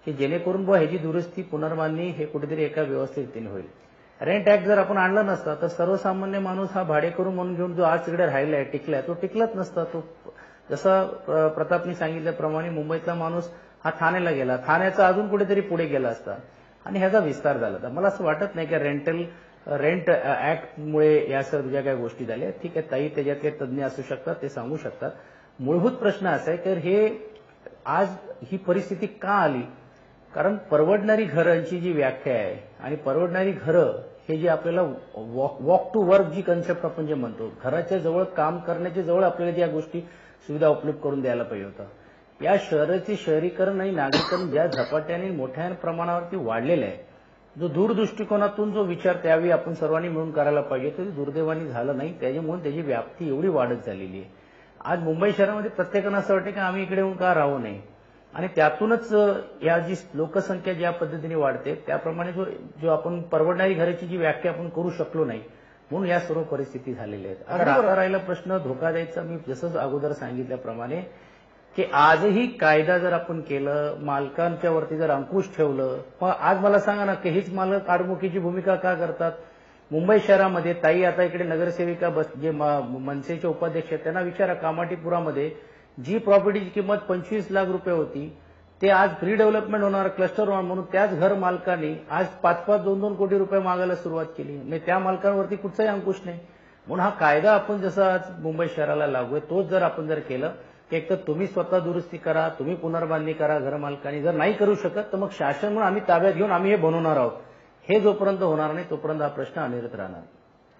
की जेणेकरून ह्याची दुरुस्ती, पुनर्बांधणी हे कुठेतरी एका व्यवस्थित रीतीने होईल. रेंट ऍक्ट जर आपण आणला नसता तर सर्वसामान्य माणूस हा भाडेकरू म्हणून घेऊन जो आज तिकडे राहिलाय, टिकलाय, तो टिकलाच नसता. तो जसं प्रतापनी सांगितल्याप्रमाणे मुंबईतला माणूस हा ठाण्याला गेला, ठाण्याचा अजून कुठेतरी पुढे गेला असता आणि ह्याचा विस्तार झाला. तर मला असं वाटत नाही की रेंट ऍक्टमुळे या सर्व ज्या काही गोष्टी झाल्या, ठीक आहे, ताई त्याच्यातले तज्ज्ञ असू शकतात, ते सांगू शकतात. मूलभूत प्रश्न असा आहे की हे आज ही परिस्थिती का आली? कारण परवडणारी घरांची जी व्याख्या आहे आणि परवडणारी घरं हे जे आपल्याला वॉक टू वर्क जी कन्सेप्ट आपण जे म्हणतो, घराच्या जवळ काम करण्याच्या जवळ आपल्याला ज्या गोष्टी सुविधा उपलब्ध करून द्यायला पाहिजे होतं, या शहराचे शहरीकरण आणि नागरीकरण ज्या झपाट्याने मोठ्या प्रमाणावरती वाढलेलं आहे, जो दूरदृष्टिकोनातून जो विचार त्यावेळी आपण सर्वांनी मिळून करायला पाहिजे तो दुर्दैवाने झालं नाही. त्याच्यामुळे त्याची व्याप्ती एवढी वाढत झालेली आहे. आज मुंबई शहरामध्ये प्रत्येकानं असं वाटतं की आम्ही इकडे येऊन का राहू नये, आणि त्यातूनच या जी लोकसंख्या ज्या पद्धतीने वाढते त्याप्रमाणे जो आपण परवडणारी घराची जी व्याख्या आपण करू शकलो नाही, म्हणून या सर्व परिस्थिती झालेल्या आहेत. आता आता राहिला प्रश्न धोकादायकचा, मी जसं अगोदर सांगितल्याप्रमाणे की आजही कायदा जर आपण केलं, मालकांच्या वरती जर अंकुश ठेवलं, मग आज मला सांगा ना की हेच मालक आडमुखीची भूमिका का करतात? मुंबई शहरामध्ये ताई आता इकडे नगरसेविका जे मनसेचे उपाध्यक्ष आहेत त्यांना विचारा, कामाठीपुरामध्ये जी प्रॉपर्टीची किंमत 25 लाख रुपये होती ते आज रिडेव्हलपमेंट होणार, क्लस्टर होणार म्हणून त्याच घर मालकांनी आज 5-5, 2-2 कोटी रुपये मागायला सुरुवात केली. म्हणजे त्या मालकांवरती कुठचाही अंकुश नाही. म्हणून हा कायदा आपण जसं आज मुंबई शहराला लागू आहे तोच जर आपण केलं की एक तर तुम्ही स्वतः दुरुस्ती करा, तुम्ही पुनर्बांधणी करा घरमालकांनी, जर नाही करू शकत तर मग शासन म्हणून आम्ही ताब्यात घेऊन आम्ही हे बनवणार आहोत. हे जोपर्यंत होणार नाही तोपर्यंत हा प्रश्न अनिर्णित राहणार.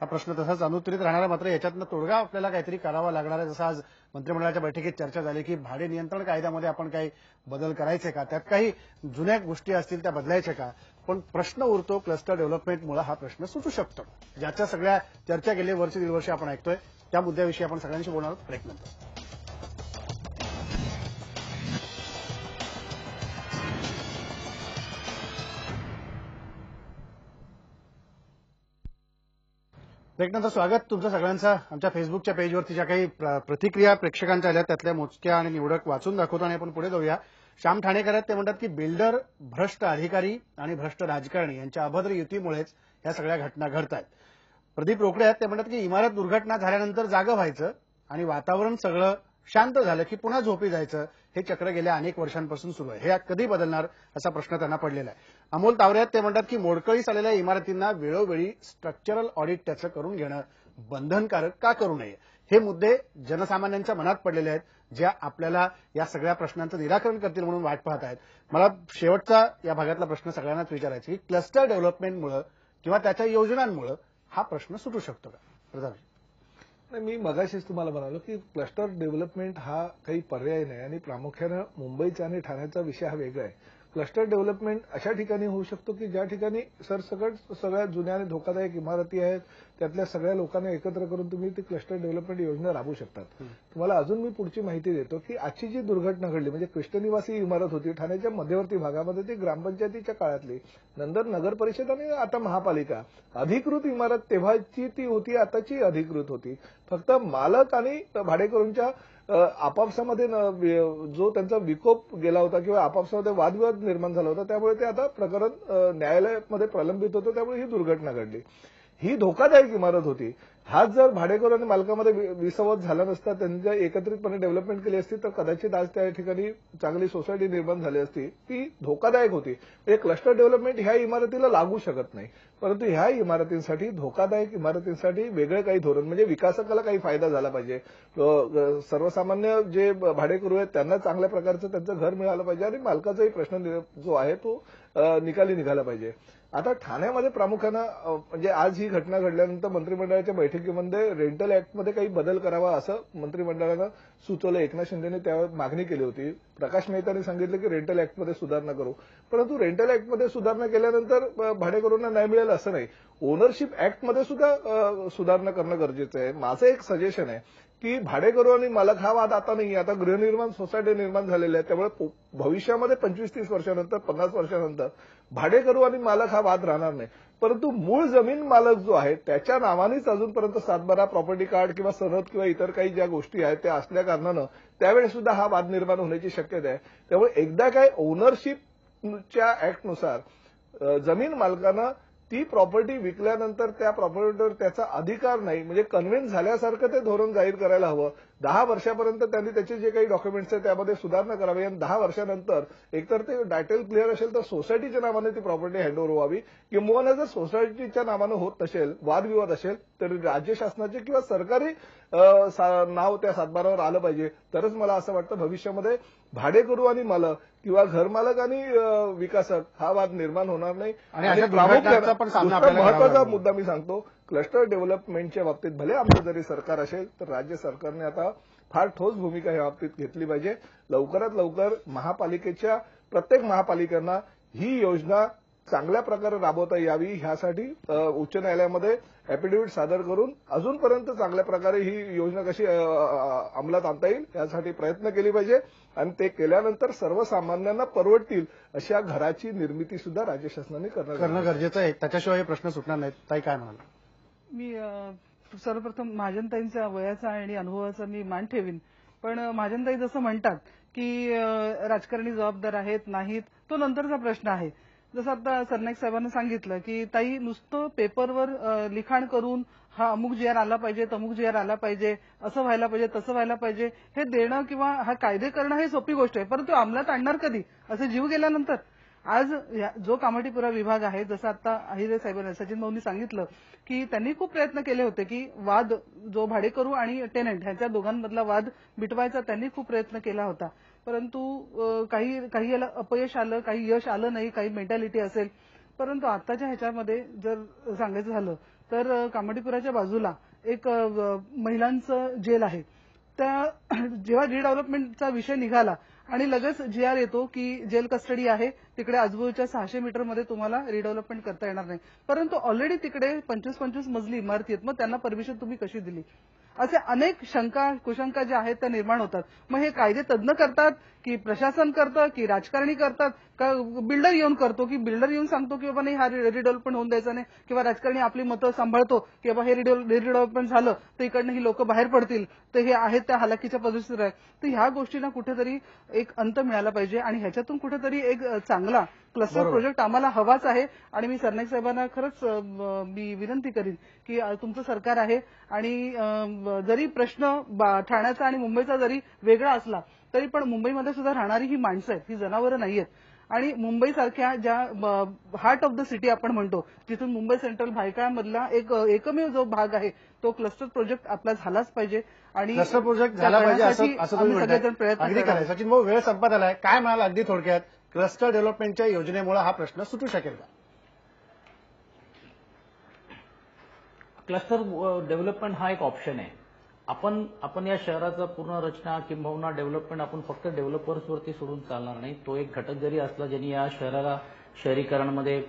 हा प्रश्न तसाच अनुत्तरित राहणार. मात्र याच्यातनं तोडगा आपल्याला काहीतरी करावा लागणार आहे. जसं आज मंत्रिमंडळाच्या बैठकीत चर्चा झाली की भाडे नियंत्रण कायद्यामध्ये आपण काही बदल करायचे का, त्यात काही जुन्या गोष्टी असतील त्या बदलायच्या का. पण प्रश्न उरतो क्लस्टर डेव्हलपमेंटमुळे हा प्रश्न सुटू शकतो, ज्याच्या सगळ्या चर्चा गेले वर्ष दीड वर्ष आपण ऐकतोय. त्या मुद्द्याविषयी आपण सगळ्यांशी बोलणार आहोत ब्रेक नंतर. ब्रेकनंतर स्वागत तुमचं सगळ्यांचं. आमच्या फेसबुकच्या पेजवरती ज्या काही प्रतिक्रिया प्रेक्षकांच्या आल्या त्यातल्या मोजक्या आणि निवडक वाचून दाखवतो आणि आपण पुढे जाऊया. श्याम ठाणेकर आहेत, ते म्हणतात की बिल्डर, भ्रष्ट अधिकारी आणि भ्रष्ट राजकारणी यांच्या अभद्र युतीमुळेच या सगळ्या घटना घडत आहेत. प्रदीप रोकडे आहेत, ते म्हणतात की इमारत दुर्घटना झाल्यानंतर जागं व्हायचं आणि वातावरण सगळं शांत झालं की पुन्हा झोपी जायचं, हे चक्र गेल्या अनेक वर्षांपासून सुरू आहे. हे कधी बदलणार असा प्रश्न त्यांना पडलेला आहे. अमोल तावरे आहेत, ते म्हणतात की मोडकळीस आलेल्या इमारतींना वेळोवेळी स्ट्रक्चरल ऑडिट त्याचं करून घेणं बंधनकारक का करू नये. हे मुद्दे जनसामान्यांच्या मनात पडलेले आहेत, ज्या आपल्याला या सगळ्या प्रश्नांचं निराकरण करतील म्हणून वाट पाहत आहेत. मला शेवटचा या भागातला प्रश्न सगळ्यांनाच विचारायचा की क्लस्टर डेव्हलपमेंटमुळे किंवा त्याच्या योजनांमुळे हा प्रश्न सुटू शकतो का? प्रधान, मी मगाशीच तुम्हाला म्हणालो की क्लस्टर डेव्हलपमेंट हा काही पर्याय नाही आणि प्रामुख्यानं मुंबईचा आणि ठाण्याचा विषय हा वेगळा आहे. क्लस्टर डेव्हलपमेंट अशा ठिकाणी होऊ शकतो की ज्या ठिकाणी सरसकट सगळ्या जुन्या आणि धोकादायक इमारती आहेत, त्यातल्या सगळ्या लोकांना एकत्र करून तुम्ही ती क्लस्टर डेव्हलपमेंट योजना राबवू शकतात. तुम्हाला अजून मी पुढची माहिती देतो की आजची जी दुर्घटना घडली म्हणजे कृष्णनिवासी इमारत होती ठाण्याच्या मध्यवर्ती भागामध्ये, ती ग्रामपंचायतीच्या काळातली, नंतर नगर परिषद आणि आता महापालिका, अधिकृत इमारत तेव्हाची ती होती, आताची अधिकृत होती. फक्त मालक आणि भाडेकरूंच्या आपापसामध्ये जो त्यांचा विकोप गेला होता किंवा आपापसामध्ये वादविवाद निर्माण झाला होता, त्यामुळे ते आता प्रकरण न्यायालयामध्ये प्रलंबित होतं, त्यामुळे ही दुर्घटना घडली. ही धोकादायक इमारत होती. हाच जर भाडेकरू आणि मालकामध्ये विसंवाद झाला नसता, त्यांनी जर एकत्रितपणे डेव्हलपमेंट केली असती तर कदाचित आज त्या ठिकाणी चांगली सोसायटी निर्माण झाली असती. ती धोकादायक होती. क्लस्टर डेव्हलपमेंट ह्या इमारतीला लागू शकत नाही, परंतु ह्या इमारतींसाठी, धोकादायक इमारतींसाठी वेगळं काही धोरण, म्हणजे विकासकाला काही फायदा झाला पाहिजे, सर्वसामान्य जे भाडेकरू आहेत त्यांना चांगल्या प्रकारचं त्यांचं घर मिळालं पाहिजे आणि मालकाचाही प्रश्न जो आहे तो निकाली निघाला पाहिजे. आता ठाण्यामध्ये प्रामुख्यानं म्हणजे आज ही घटना घडल्यानंतर मंत्रिमंडळाच्या बैठकीमध्ये रेंटल ऍक्टमध्ये काही बदल करावा असं मंत्रिमंडळानं सुचवलं. एकनाथ शिंदेने त्यावर मागणी केली होती. प्रकाश मेहतांनी सांगितलं की रेंटल ऍक्टमध्ये सुधारणा करू, परंतु रेंटल ऍक्टमध्ये सुधारणा केल्यानंतर भाडेकरूंना न्याय मिळेल असं नाही. ओनरशिप ऍक्टमध्ये सुद्धा सुधारणा करणं गरजेचं आहे. माझं एक सजेशन आहे की भाडेकरू आणि मालक हा वाद आता नाही, आता गृहनिर्माण सोसायटी निर्माण झालेल्या आहेत, त्यामुळे भविष्यामध्ये 25-30 वर्षानंतर 50 वर्षानंतर भाडेकरू आणि मालक हा वाद राहणार नाही, परंतु मूळ जमीन मालक जो आहे त्याच्या नावानेच अजूनपर्यंत 7/12 प्रॉपर्टी कार्ड किंवा सनद किंवा इतर काही ज्या गोष्टी आहेत त्या असल्या कारणानं त्यावेळेस सुद्धा हा वाद निर्माण होण्याची शक्यता आहे. त्यामुळे एकदा काय ओनरशिपच्या ऍक्टनुसार जमीन मालकानं ती प्रॉपर्टी विकल्यानंतर त्या प्रॉपर्टीवर त्याचा अधिकार नाही, म्हणजे कन्व्हिन्स झाल्यासारखं ते धोरण जाहीर करायला हवं. 10 वर्षापर्यंत त्यांनी त्याचे जे काही डॉक्युमेंट्स आहेत त्यामध्ये सुधारणा करावी आणि 10 वर्षानंतर एकतर ते टायटल क्लिअर असेल तर सोसायटीच्या नावाने ती प्रॉपर्टी हँडओव्हर व्हावी, किंवा जर सोसायटीच्या नावानं होत नसेल, वादविवाद असेल तर राज्य शासनाचे किंवा सरकारी नाव त्या 7/12वर आलं पाहिजे. तरच मला असं वाटतं भविष्यामध्ये भाडेकरू आणि मालक किंवा घरमालक आणि विकासक हा वाद निर्माण होणार नाही. आणि महत्वाचा मुद्दा मी सांगतो, क्लस्टर डेव्हलपमेंटच्या बाबतीत भले आमचं जरी सरकार असेल तर राज्य सरकारने आता फार ठोस भूमिका या बाबतीत घेतली पाहिजे. लवकरात लवकर महापालिकेच्या प्रत्येक महापालिकांना ही योजना चांगल्या प्रकारे राबवता यावी ह्यासाठी उच्च न्यायालयामध्ये ऍफिडेव्हिट सादर करून अजूनपर्यंत चांगल्या प्रकारे ही योजना कशी अंमलात आणता येईल यासाठी प्रयत्न केले पाहिजे आणि ते केल्यानंतर सर्वसामान्यांना परवडतील अशा घराची निर्मिती सुद्धा राज्य शासनाने करणं गरजेचं आहे. त्याच्याशिवाय हे प्रश्न सुटणार नाहीत. ताई काय म्हणाल? मी सर्वप्रथम महाजनताईंच्या वयाचा आणि अनुभवाचा मी मान ठेवीन, पण महाजनताई जसं म्हणतात की राजकारणी जबाबदार आहेत नाहीत तो नंतरचा प्रश्न आहे. जसं आता सरनाईक साहेबांनी सांगितलं की ताई नुसतं पेपरवर लिखाण करून हा अमुक जी आर आला पाहिजे, तमुक जी आर आला पाहिजे, असं व्हायला पाहिजे, तसं व्हायला पाहिजे, हे देणं किंवा हा कायदे करणं हे सोपी गोष्ट आहे, परंतु अंमलात आणणार कधी असे जीव गेल्यानंतर. आज जो कामाठीपुरा विभाग आहे, जसं आता अहिरे साहेबांनी सचिन भाऊंनी सांगितलं की त्यांनी खूप प्रयत्न केले होते की वाद जो भाडेकरू आणि टेनंट ह्यांच्या दोघांमधला वाद मिटवायचा त्यांनी खूप प्रयत्न केला होता, परंतु काही याला अपयश आलं, काही यश आलं नाही, काही मेंटॅलिटी असेल. परंतु आताच्या ह्याच्यामध्ये जर सांगायचं झालं तर कामाठीपुराच्या बाजूला एक महिलांचं जेल आहे. त्या जेव्हा रिडेव्हलपमेंटचा विषय निघाला आणि लगेच जी आर येतो की जेल कस्टडी आहे, तिकडे आजूबाजूच्या 600 मीटरमध्ये तुम्हाला रिडेव्हलपमेंट करता येणार नाही, परंतु ऑलरेडी तिकडे 25-25 मजली इमारती आहेत, मग त्यांना परमिशन तुम्ही कशी दिली? असे अनेक शंका कुशंका ज्या आहेत त्या निर्माण होतात. मग हे कायदे तज्ज्ञ करतात की प्रशासन करतं की राजकारणी करतात का बिल्डर येऊन करतो की बिल्डर येऊन सांगतो की बाबा नाही हा रिडेव्हलपमेंट होऊन द्यायचा नाही, किंवा राजकारणी आपली मतं सांभाळतो की बाबा हे रिडेव्हलपमेंट झालं तर इकडनं ही लोक बाहेर पडतील, तर हे आहेत त्या हलाखीच्या परिस्थितीत आहे. तर ह्या गोष्टींना कुठेतरी एक अंत मिळाला पाहिजे आणि ह्याच्यातून कुठेतरी एक चांगला क्लस्टर प्रोजेक्ट आम्हाला हवाच आहे. आणि मी सरनाईक साहेबांना खरंच मी विनंती करीन की तुमचं सरकार आहे आणि जरी प्रश्न ठाण्याचा आणि मुंबईचा जरी वेगळा असला तरी पण मुंबईमध्ये सुद्धा राहणारी ही माणसं आहेत, ही जनावरं नाहीयेत. आणि मुंबईसारख्या ज्या हार्ट ऑफ द सिटी आपण म्हणतो, जिथून मुंबई सेंट्रल भायखळ्यामधला एकमेव जो भाग आहे तो क्लस्टर प्रोजेक्ट आपला झालाच पाहिजे आणि क्लस्टर प्रोजेक्ट झाला पाहिजे असं तुम्ही म्हणताय. अगदी खरं. सचिन भाऊ, वेळ संपत आलाय. काय म्हणाल अगदी थोडक्यात, क्लस्टर डेव्हलपमेंटच्या योजनेमुळे हा प्रश्न सुटू शकेल का? क्लस्टर डेव्हलपमेंट हा एक ऑप्शन आहे. आपण या शहराचा पूर्ण रचना किंबहुना डेव्हलपमेंट आपण फक्त डेव्हलपर्सवरती सोडून चालणार नाही. तो एक घटक जरी असला ज्यांनी या शहराला शहरीकरणामध्ये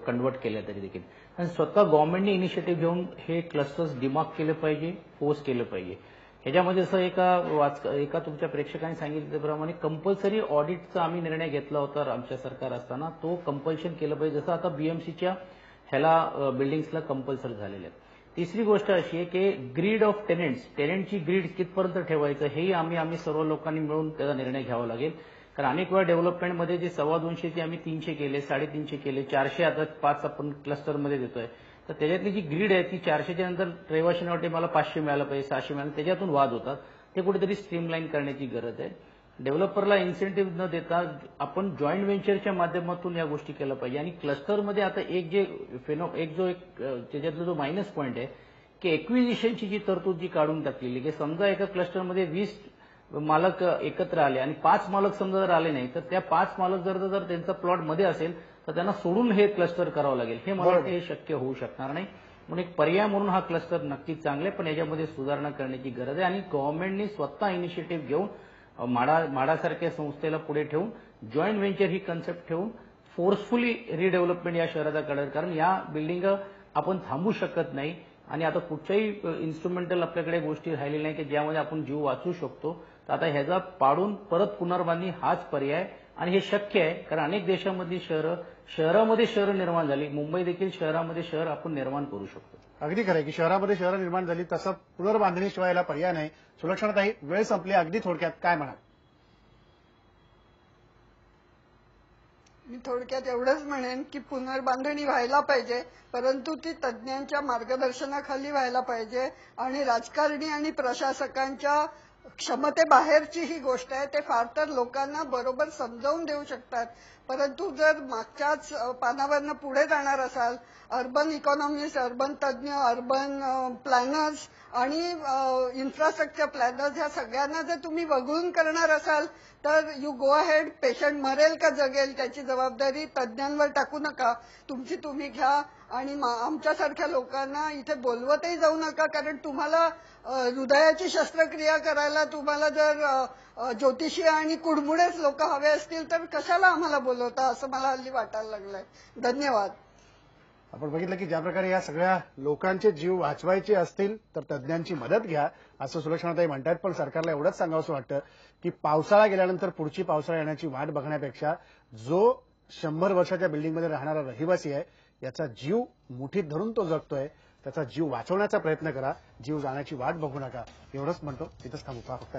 कन्व्हर्ट केलं तरी देखील, आणि स्वतः गव्हर्नमेंटने इनिशिएटिव्ह घेऊन हे क्लस्टर्स डिमार्क केले पाहिजे, फोर्स केलं पाहिजे. ह्याच्यामध्ये असं एका तुमच्या प्रेक्षकांनी सांगितल्याप्रमाणे कंपल्सरी ऑडिटचा आम्ही निर्णय घेतला होता आमच्या सरकार असताना, तो कंपल्शन केलं पाहिजे. जसं आता बीएमसीच्या ह्याला बिल्डिंग्सला कंपल्सरी झालेले आहेत. तिसरी गोष्ट अशी आहे की ग्रीड ऑफ टेनेंटची ग्रीड कितपर्यंत ठेवायचं हेही आम्ही सर्व लोकांनी मिळून त्याचा निर्णय घ्यावा लागेल. कारण अनेक वेळा डेव्हलपमेंटमध्ये जे 250 ते आम्ही 300 केले, 350 केले, 400 आता 5 आपण क्लस्टरमध्ये देतोय. तर त्याच्यातली जी ग्रीड आहे ती 400च्या नंतर रहिवाशांसाठी मला 500 मिळालं पाहिजे, 600 मिळालं, त्याच्यातून वाद होतात. ते कुठेतरी स्ट्रीमलाईन करण्याची गरज आहे. डेव्हलपरला इन्सेंटिव्ह न देता आपण जॉईंट व्हेंचरच्या माध्यमातून या गोष्टी केल्या पाहिजे. आणि क्लस्टरमध्ये आता त्याच्यातला जो मायनस पॉईंट आहे की एक्विजिशनची जी तरतूद जी काढून टाकलेली की समजा एका क्लस्टरमध्ये 20 मालक एकत्र आले आणि 5 मालक समजा जर आले नाही तर त्या 5 मालक जर त्यांचा प्लॉट मध्ये असेल तर त्यांना सोडून हे क्लस्टर करावं लागेल. हे मला वाटतं हे शक्य होऊ शकणार नाही. म्हणून एक पर्याय म्हणून हा क्लस्टर नक्कीच चांगला आहे, पण याच्यामध्ये सुधारणा करण्याची गरज आहे. आणि गव्हर्नमेंटनी स्वतः इनिशिएटिव्ह घेऊन माडासारख्या संस्थेला पुढे ठेवून जॉईंट व्हेंचर ही कन्सेप्ट ठेवून फोर्सफुली रिडेव्हलपमेंट या शहराचा करायचं. कारण या बिल्डिंग आपण थांबू शकत नाही आणि आता कुठच्याही इन्स्ट्रुमेंटल आपल्याकडे गोष्टी राहिलेल्या नाही की ज्यामध्ये आपण जीव वाचवू शकतो. तर आता ह्याचा पाडून परत पुनर्बांधणी हाच पर्याय आणि हे शक्य आहे. कारण अनेक देशामधली शहरामध्ये शहरं निर्माण झाली. मुंबई देखील शहरामध्ये शहर आपण निर्माण करू शकतो. अगदी खरं आहे की शहरामध्ये शहरं निर्माण झाली तसं पुनर्बांधणीशिवाय याला पर्याय नाही. सुलक्षणाताई, वेळ संपली, अगदी थोडक्यात काय म्हणाल? मी थोडक्यात एवढंच म्हणेन की पुनर्बांधणी व्हायला पाहिजे, परंतु ती तज्ज्ञांच्या मार्गदर्शनाखाली व्हायला पाहिजे आणि राजकारणी आणि प्रशासकांच्या क्षमतेबाहेरची ही गोष्ट आहे. ते फार तर लोकांना बरोबर समजावून देऊ शकतात, परंतु जर मागच्याच पानावरनं पुढे जाणार असाल, अर्बन इकॉनॉमिस्ट, अर्बन तज्ज्ञ, अर्बन प्लॅनर्स आणि इन्फ्रास्ट्रक्चर प्लॅनर्स ह्या सगळ्यांना जर तुम्ही वगळून करणार असाल तर यू गो अहेड. पेशंट मरेल का जगेल त्याची जबाबदारी तज्ज्ञांवर टाकू नका. तुमची तुम्ही घ्या आणि आमच्यासारख्या लोकांना इथे बोलवतही जाऊ नका. कारण तुम्हाला हृदयाची शस्त्रक्रिया करायला तुम्हाला जर ज्योतिषी आणि कुडमुडेच लोक हवे असतील तर कशाला आम्हाला बोलवता असं मला हल्ली वाटायला लागलंय. धन्यवाद. आपण बघितलं की ज्या प्रकारे या सगळ्या लोकांचे जीव वाचवायचे असतील तर तज्ज्ञांची मदत घ्या असं सुलक्षणाताई म्हणतात. पण सरकारला एवढंच सांगावंसं वाटतं की पावसाळा गेल्यानंतर पुढची पावसाळा येण्याची वाट बघण्यापेक्षा जो 100 वर्षाच्या बिल्डिंगमध्ये राहणारा रहिवासी आहे याचा जीव मुठीत धरून तो जगतोय, त्याचा जीव वाचवण्याचा प्रयत्न करा. जीव जाण्याची वाट बघू नका. एवढंच म्हणतो. तिथंच थांबू. फक्त